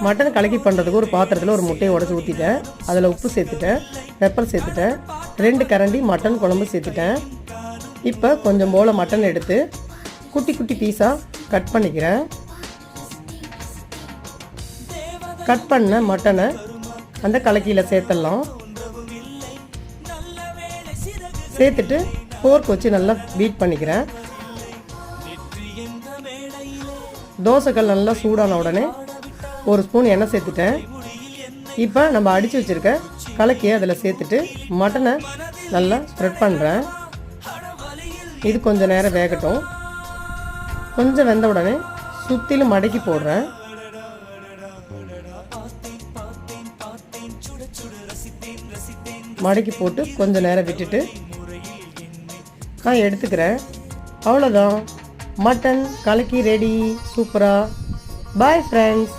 Mutton கலக்கி பண்ணுறதுக்கு ஒரு பாத்திரத்தில் ஒரு முட்டையை உடச்சி ஊற்றிட்டேன். அதில் உப்பு சேர்த்துட்டேன், பெப்பர் சேர்த்துட்டேன், 2 கரண்டி மட்டன் குழம்பு சேர்த்துட்டேன். இப்போ கொஞ்சம் போல் மட்டன் எடுத்து குட்டி குட்டி பீஸாக கட் பண்ணிக்கிறேன். கட் பண்ண மட்டனை அந்த கலக்கியில் சேர்த்துடலாம். சேர்த்துட்டு ஃபோர்க் வச்சு நல்லா பீட் பண்ணிக்கிறேன். தோசைக்கல் நல்லா சூடான உடனே 1 ஸ்பூன் எண்ணெய் சேர்த்துட்டேன். இப்போ நம்ம அடித்து வச்சுருக்க கலக்கியை அதில் சேர்த்துட்டு மட்டனை நல்லா ஸ்ப்ரெட் பண்ணுறேன். இது கொஞ்சம் நேரம் வேகட்டும். கொஞ்சம் வெந்த உடனே சுற்றிலும் மடக்கி போடுறேன். மடக்கி போட்டு கொஞ்சம் நேரம் விட்டுட்டு நான் எடுத்துக்கிறேன். அவ்வளோதான், மட்டன் கலக்கி ரெடி. சூப்பராக. Bye friends.